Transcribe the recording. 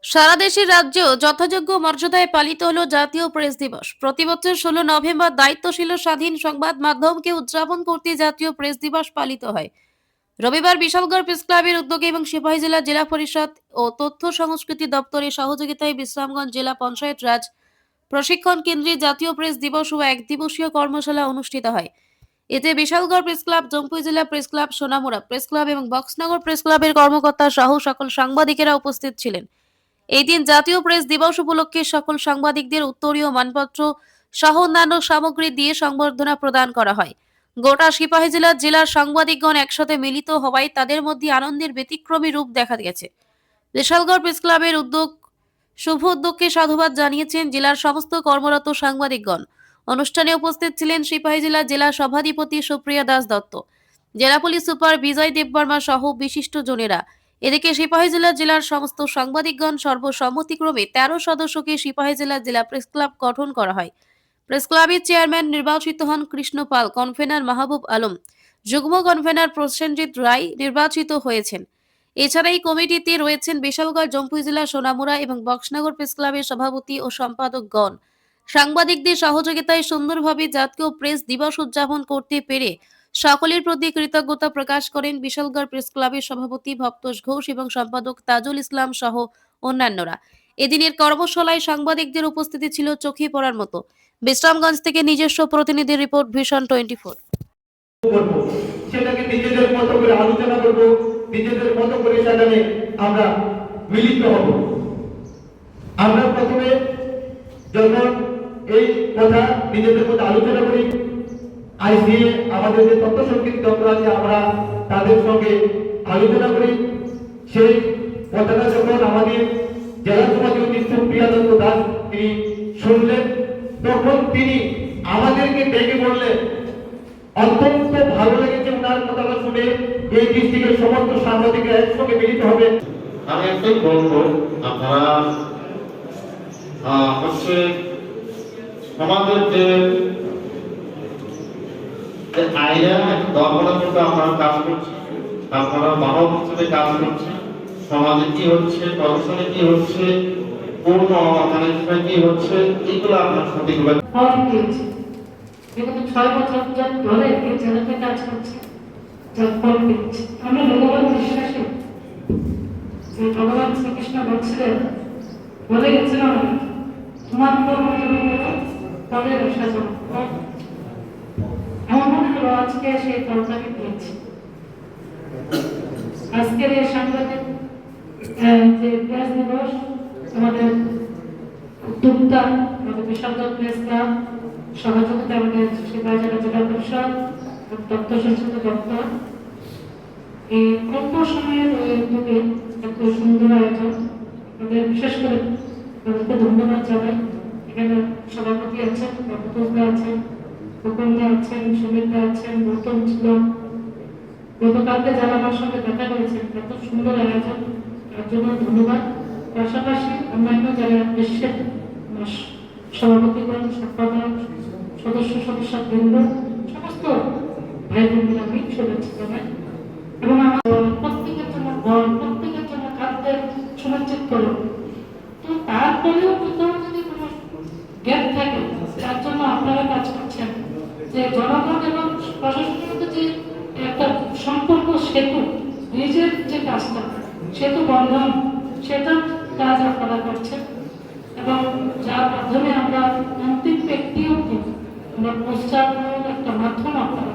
সারা দেশের রাজ্য যথাযোগ্য মর্যাদায় পালিত হলো জাতীয় প্রেস দিবস। প্রতি বছর 16 নভেম্বর দায়িত্বশীল ও স্বাধীন সংবাদ মাধ্যমকে উদযাপন করতে জাতীয় প্রেস দিবস পালিত হয়। রবিবার বিশালগড় প্রেস ক্লাবের উদ্যোগে এবং সিপাহীজলা জেলা পরিষদ ও তথ্য সংস্কৃতি দপ্তরের সহযোগিতায় বিশ্রামগঞ্জ জেলা পঞ্চায়েত রাজ প্রশিক্ষণ কেন্দ্রে জাতীয় প্রেস দিবস ও এক দিবসীয় কর্মশালা অনুষ্ঠিত হয়। এতে বিশালগড় প্রেস ক্লাব, জম্পুই জেলা press club, Sonamura press club এবং বক্সনগর প্রেস ক্লাবের কর্মকর্তা সহ সকল সাংবাদিকেরা উপস্থিত ছিলেন। এই দিন জাতীয় প্রেস দিবস উপলক্ষে সকল সাংবাদিকদের উত্তরীয় মানপত্র সহ অন্যান্য সামগ্রী দিয়ে সংবর্ধনা প্রদান করা হয়। গোটা সিপাহীজলা জেলার সাংবাদিকগণ একসাথে মিলিত হওয়ায় তাদের মধ্যে আনন্দের ব্যতিক্রমী রূপ দেখা গেছে। বিশালগড় প্রেস ক্লাবের শুভ উদ্যোগকে সাধুবাদ জানিয়েছেন জেলার সমস্ত কর্মরত সাংবাদিকগণ। অনুষ্ঠানে উপস্থিত ছিলেন সিপাহীজলা জেলা সভাধিপতি সুপ্রিয়া দাস দত্ত, জেলা পুলিশ সুপার বিজয় দেববর্মা সহ বিশিষ্ট জনেরা। এদিকে সিপাহীজলা জেলার সমস্ত সাংবাদিকগণ সর্বসম্মতিক্রমে 13 সদস্যকে সিপাহীজলা জেলা প্রেস ক্লাব গঠন করা হয়। প্রেস ক্লাবের চেয়ারম্যান নির্বাচিত হন কৃষ্ণ পাল, কনভেনার মাহবুব আলম, যুগ্ম কনভেনার প্রসেনজিৎ রায় নির্বাচিত হয়েছেন। এছাড়া এই কমিটিতে রয়েছেন বিশালগড়, জম্পুই জেলা, সোনামুড়া এবং বক্সনগর প্রেস ক্লাবের সভাপতি ও সম্পাদকগণ। সাংবাদিকদের সহযোগিতায় সুন্দরভাবে জাতীয় প্রেস দিবস উদযাপন করতে পেরে সকলের প্রতি কৃতজ্ঞতা প্রকাশ করেন বিশালগড় প্রেস ক্লাবের সভাপতি ভক্তোষ ঘোষ এবং সম্পাদক তাজুল ইসলাম সহ অন্যান্যরা। এদিনের কর্মশালায় সাংবাদিকদের উপস্থিতি ছিল চোখে পড়ার মতো। বিশ্রামগঞ্জ থেকে নিজস্ব প্রতিনিধি রিপোর্ট, ভিশন 24। সেটাকে নিজেদের মতো করে আলোচনা করব, নিজেদের মতো করে সেখানে আমরা মিলিত হব। আমরা প্রথমে যখন এই কথা নিজেদের মধ্যে আলোচনা করি, আইসিএ আমাদের যে তথ্য সংস্কৃতি দপ্তর আছে, আমরা তাদের সঙ্গে আলোচনা করি। সেই কথাটা যখন আমাদের জেলা সভাপতি সুপ্রিয়া দত্ত দাস তিনি শুনলেন, তখন তিনি আমাদেরকে ডেকে বললেন, অত্যন্ত ভালো লেগেছে ওনার কথাটা শুনে, এই ডিস্ট্রিক্টের সমস্ত সাংবাদিকরা একসঙ্গে মিলিত হবে। আমি একটাই বলবো, আপনারা হচ্ছে আমাদের যে আইডিয়া দর্পণা করতে আপনারা কাজ করছেন, আপনারা বাহক হিসেবে কাজ করছেন, সমাজে কি হচ্ছে, প্রশাসনে কি হচ্ছে, পূর্ণ অর্গানাইজেশনে কি হচ্ছে, এগুলো আপনার সঠিকভাবে বিগত 6 বছর ধরে এই চ্যানেলটা কাজ করছে, যার ফল পেয়েছে। আমরা ভগবান বিশ্বাসী যে ভগবান শ্রীকৃষ্ণ বলছিলেন, বলে গেছিলেন আমাদের, তোমার কর্ম ফলের আশা করো। আমার মনে হলো আজকে সেই ফলটাকে পেয়েছি। আজকের এই সাংবাদিক যে প্রেস দিবস, আমাদের উদ্যোক্তা আমাদের বিশালগড় প্রেস ক্লাব, সহযোগিতা আমাদের সিপাহীজলা জেলা পরিষদ, তথ্য সংস্কৃতি দপ্তর, এই অল্প সময়ের ওই উদ্যোগে এত সুন্দর আয়োজন। আমাদের বিশেষ করে তাদেরকে ধন্যবাদ জানাই। এখানে সভাপতি আছেন, ভক্তদা আছেন, গোপনদা আছেন, সুমিতদা আছেন, গৌতম ছিল, গতকালকে যারা আমার সঙ্গে দেখা করেছেন। এত সুন্দর আয়োজন, তার জন্য ধন্যবাদ। পাশাপাশি অন্যান্য যারা বিশ্বের সভাপতিগণ, সম্পাদক, সদস্য বৃন্দ, সমস্ত ভাই বোনদের আমি শুভেচ্ছা জানাই। এবং আমার প্রত্যেকের জন্য বল, প্রত্যেকের জন্য খাদ্যের সুনিশ্চিত করো। তো তারপরেও কোথাও যদি কোনো গ্যাপ থাকে, তার জন্য আপনারা কাজ করছেন যে জনগণ এবং প্রশাসনের মধ্যে যে একটা সম্পর্ক, সেতু, নিজের যে কাজটা, সেতু বন্ধন, সেটার কাজ আপনারা করছেন। এবং যার মাধ্যমে আমরা অন্তিম ব্যক্তি অব্দি আমরা পৌঁছানোর একটা মাধ্যম আপনারা